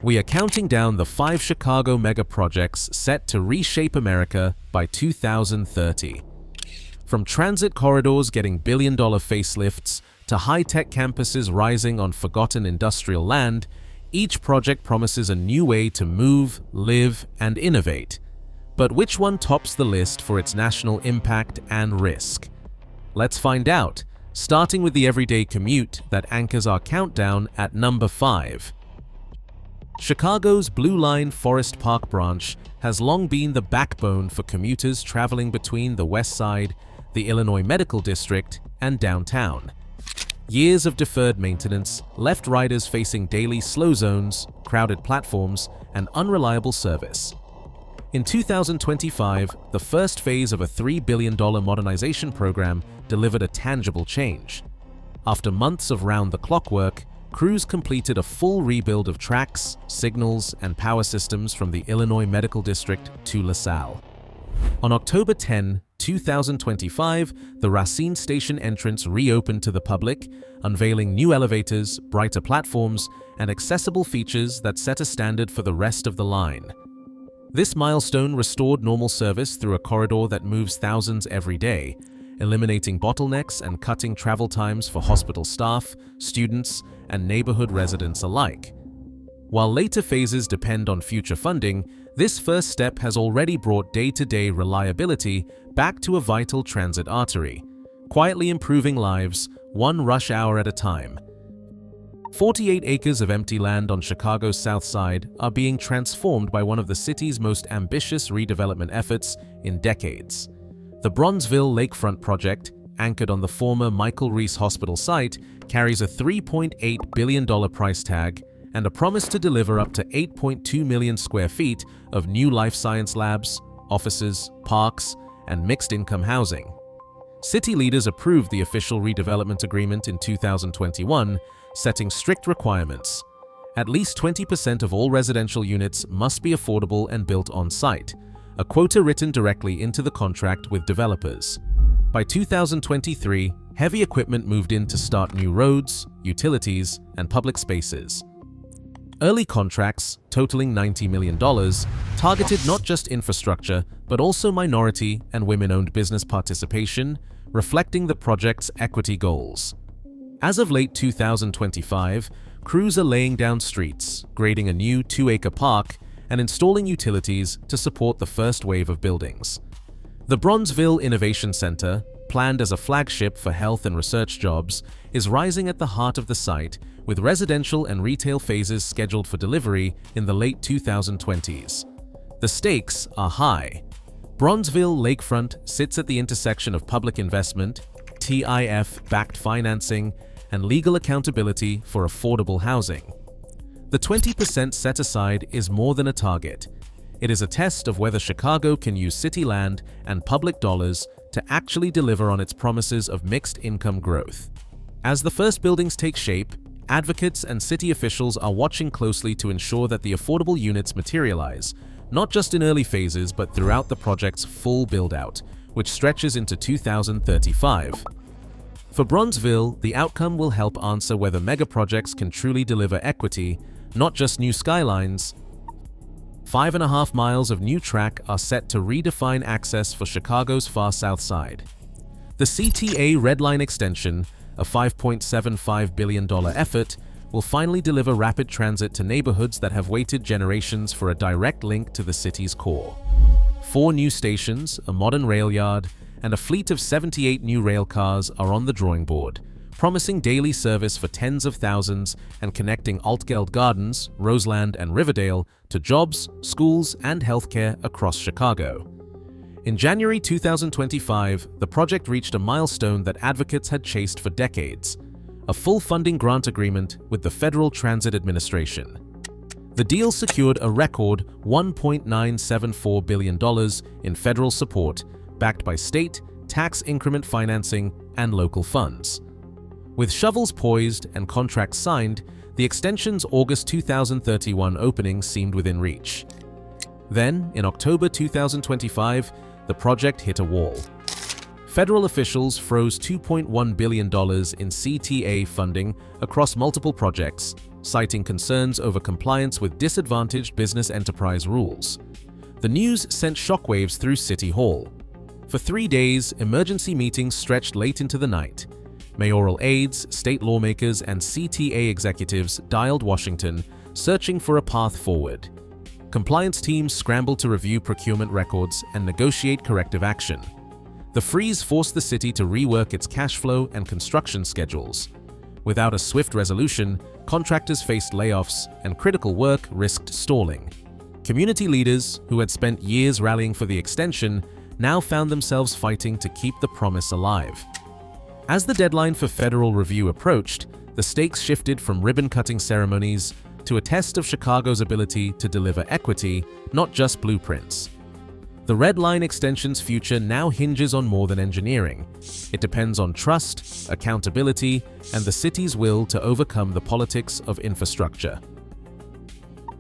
We are counting down the 5 Chicago megaprojects set to reshape America by 2030. From transit corridors getting billion-dollar facelifts to high-tech campuses rising on forgotten industrial land, each project promises a new way to move, live, and innovate. But which one tops the list for its national impact and risk? Let's find out, starting with the everyday commute that anchors our countdown at number 5. Chicago's Blue Line Forest Park branch has long been the backbone for commuters traveling between the West Side, the Illinois Medical District, and downtown. Years of deferred maintenance left riders facing daily slow zones, crowded platforms, and unreliable service. In 2025, the first phase of a $3 billion modernization program delivered a tangible change. After months of round-the-clock work, crews completed a full rebuild of tracks, signals, and power systems from the Illinois Medical District to LaSalle. On October 10, 2025, the Racine Station entrance reopened to the public, unveiling new elevators, brighter platforms, and accessible features that set a standard for the rest of the line. This milestone restored normal service through a corridor that moves thousands every day, eliminating bottlenecks and cutting travel times for hospital staff, students, and neighborhood residents alike. While later phases depend on future funding, this first step has already brought day-to-day reliability back to a vital transit artery, quietly improving lives one rush hour at a time. 48 acres of empty land on Chicago's South Side are being transformed by one of the city's most ambitious redevelopment efforts in decades. The Bronzeville Lakefront project, anchored on the former Michael Reese Hospital site, carries a $3.8 billion price tag and a promise to deliver up to 8.2 million square feet of new life science labs, offices, parks, and mixed-income housing. City leaders approved the official redevelopment agreement in 2021, setting strict requirements. At least 20% of all residential units must be affordable and built on-site, a quota written directly into the contract with developers. By 2023, heavy equipment moved in to start new roads, utilities, and public spaces. Early contracts, totaling $90 million, targeted not just infrastructure, but also minority and women-owned business participation, reflecting the project's equity goals. As of late 2025, crews are laying down streets, grading a new 2-acre park, and installing utilities to support the first wave of buildings. The Bronzeville Innovation Center, planned as a flagship for health and research jobs, is rising at the heart of the site, with residential and retail phases scheduled for delivery in the late 2020s. The stakes are high. Bronzeville Lakefront sits at the intersection of public investment, TIF-backed financing, and legal accountability for affordable housing. The 20% set aside is more than a target. It is a test of whether Chicago can use city land and public dollars to actually deliver on its promises of mixed-income growth. As the first buildings take shape, advocates and city officials are watching closely to ensure that the affordable units materialize, not just in early phases but throughout the project's full build-out, which stretches into 2035. For Bronzeville, the outcome will help answer whether megaprojects can truly deliver equity, not just new skylines. 5.5 miles of new track are set to redefine access for Chicago's far south side. The CTA Red Line extension, a $5.75 billion effort, will finally deliver rapid transit to neighborhoods that have waited generations for a direct link to the city's core. 4 new stations, a modern rail yard, and a fleet of 78 new rail cars are on the drawing board, promising daily service for tens of thousands and connecting Altgeld Gardens, Roseland, and Riverdale to jobs, schools, and healthcare across Chicago. In January 2025, the project reached a milestone that advocates had chased for decades: a full funding grant agreement with the Federal Transit Administration. The deal secured a record $1.974 billion in federal support, backed by state, tax increment financing, and local funds. With shovels poised and contracts signed, the extension's August 2031 opening seemed within reach. Then, in October 2025, the project hit a wall. Federal officials froze $2.1 billion in CTA funding across multiple projects, citing concerns over compliance with disadvantaged business enterprise rules. The news sent shockwaves through City Hall. For 3 days, emergency meetings stretched late into the night. Mayoral aides, state lawmakers, and CTA executives dialed Washington, searching for a path forward. Compliance teams scrambled to review procurement records and negotiate corrective action. The freeze forced the city to rework its cash flow and construction schedules. Without a swift resolution, contractors faced layoffs and critical work risked stalling. Community leaders, who had spent years rallying for the extension, now found themselves fighting to keep the promise alive. As the deadline for federal review approached, the stakes shifted from ribbon-cutting ceremonies to a test of Chicago's ability to deliver equity, not just blueprints. The Red Line extension's future now hinges on more than engineering. It depends on trust, accountability, and the city's will to overcome the politics of infrastructure.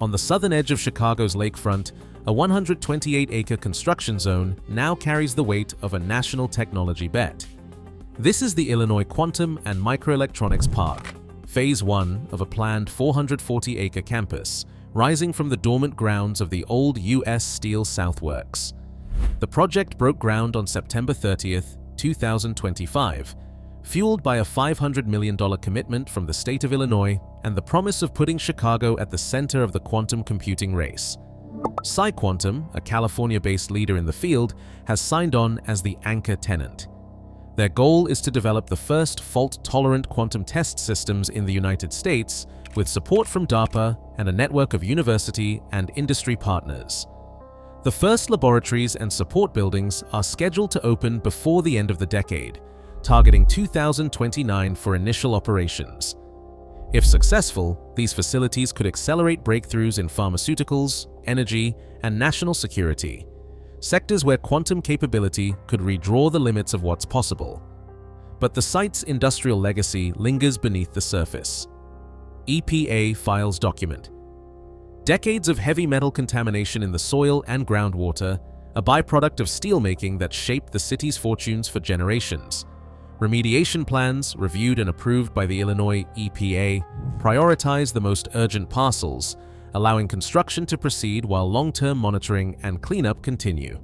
On the southern edge of Chicago's lakefront, a 128-acre construction zone now carries the weight of a national technology bet. This is the Illinois Quantum and Microelectronics Park, Phase 1 of a planned 440-acre campus, rising from the dormant grounds of the old U.S. Steel South Works. The project broke ground on September 30, 2025, fueled by a $500 million commitment from the state of Illinois and the promise of putting Chicago at the center of the quantum computing race. PsiQuantum, a California-based leader in the field, has signed on as the anchor tenant. Their goal is to develop the first fault-tolerant quantum test systems in the United States, with support from DARPA and a network of university and industry partners. The first laboratories and support buildings are scheduled to open before the end of the decade, targeting 2029 for initial operations. If successful, these facilities could accelerate breakthroughs in pharmaceuticals, energy, and national security, sectors where quantum capability could redraw the limits of what's possible. But the site's industrial legacy lingers beneath the surface. EPA files document. Decades of heavy metal contamination in the soil and groundwater, a byproduct of steelmaking that shaped the city's fortunes for generations. Remediation plans, reviewed and approved by the Illinois EPA, prioritize the most urgent parcels, allowing construction to proceed while long-term monitoring and cleanup continue.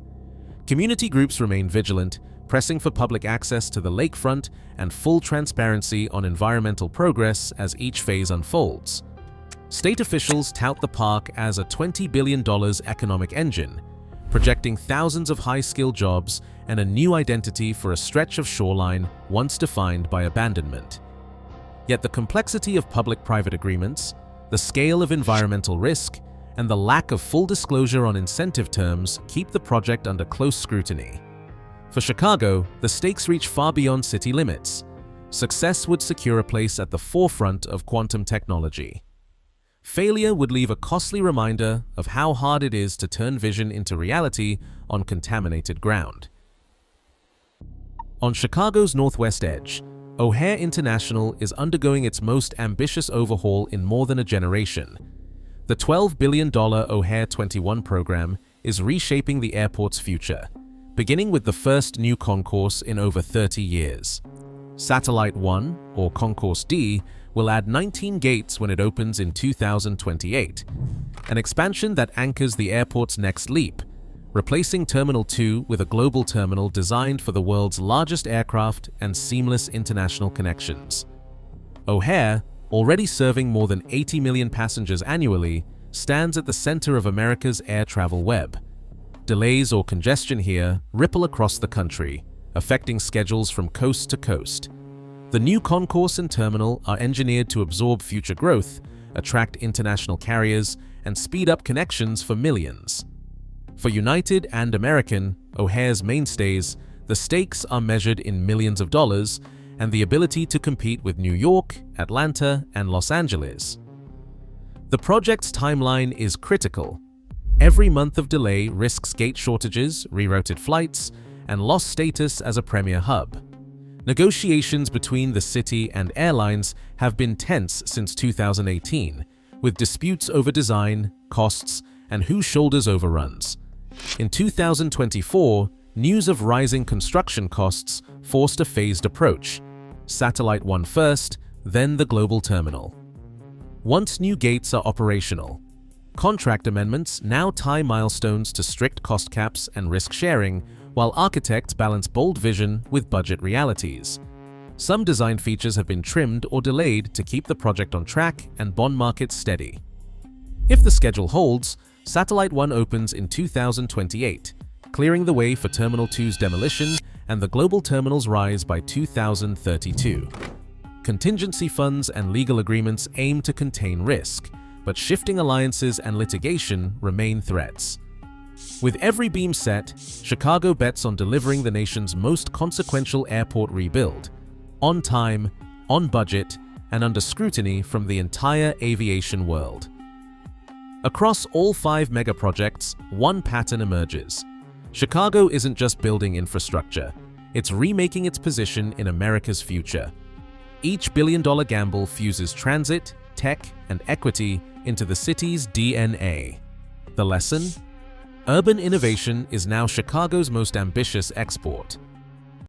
Community groups remain vigilant, pressing for public access to the lakefront and full transparency on environmental progress as each phase unfolds. State officials tout the park as a $20 billion economic engine, projecting thousands of high-skilled jobs and a new identity for a stretch of shoreline once defined by abandonment. Yet the complexity of public-private agreements, the scale of environmental risk, and the lack of full disclosure on incentive terms keep the project under close scrutiny. For Chicago, the stakes reach far beyond city limits. Success would secure a place at the forefront of quantum technology. Failure would leave a costly reminder of how hard it is to turn vision into reality on contaminated ground. On Chicago's northwest edge, O'Hare International is undergoing its most ambitious overhaul in more than a generation. The $12 billion O'Hare 21 program is reshaping the airport's future, beginning with the first new concourse in over 30 years. Satellite 1, or Concourse D, will add 19 gates when it opens in 2028, an expansion that anchors the airport's next leap, replacing Terminal 2 with a global terminal designed for the world's largest aircraft and seamless international connections. O'Hare, already serving more than 80 million passengers annually, stands at the center of America's air travel web. Delays or congestion here ripple across the country, affecting schedules from coast to coast. The new concourse and terminal are engineered to absorb future growth, attract international carriers, and speed up connections for millions. For United and American, O'Hare's mainstays, the stakes are measured in millions of dollars and the ability to compete with New York, Atlanta, and Los Angeles. The project's timeline is critical. Every month of delay risks gate shortages, rerouted flights, and lost status as a premier hub. Negotiations between the city and airlines have been tense since 2018, with disputes over design, costs, and who shoulders overruns. In 2024, news of rising construction costs forced a phased approach. Satellite 1 first, then the global terminal. once new gates are operational. Contract amendments now tie milestones to strict cost caps and risk sharing, while architects balance bold vision with budget realities. Some design features have been trimmed or delayed to keep the project on track and bond markets steady. If the schedule holds, Satellite 1 opens in 2028, clearing the way for Terminal 2's demolition and the global terminal's rise by 2032. Contingency funds and legal agreements aim to contain risk, but shifting alliances and litigation remain threats. With every beam set, Chicago bets on delivering the nation's most consequential airport rebuild, on time, on budget, and under scrutiny from the entire aviation world. Across all 5 megaprojects, one pattern emerges. Chicago isn't just building infrastructure, it's remaking its position in America's future. Each billion-dollar gamble fuses transit, tech, and equity into the city's DNA. The lesson? Urban innovation is now Chicago's most ambitious export.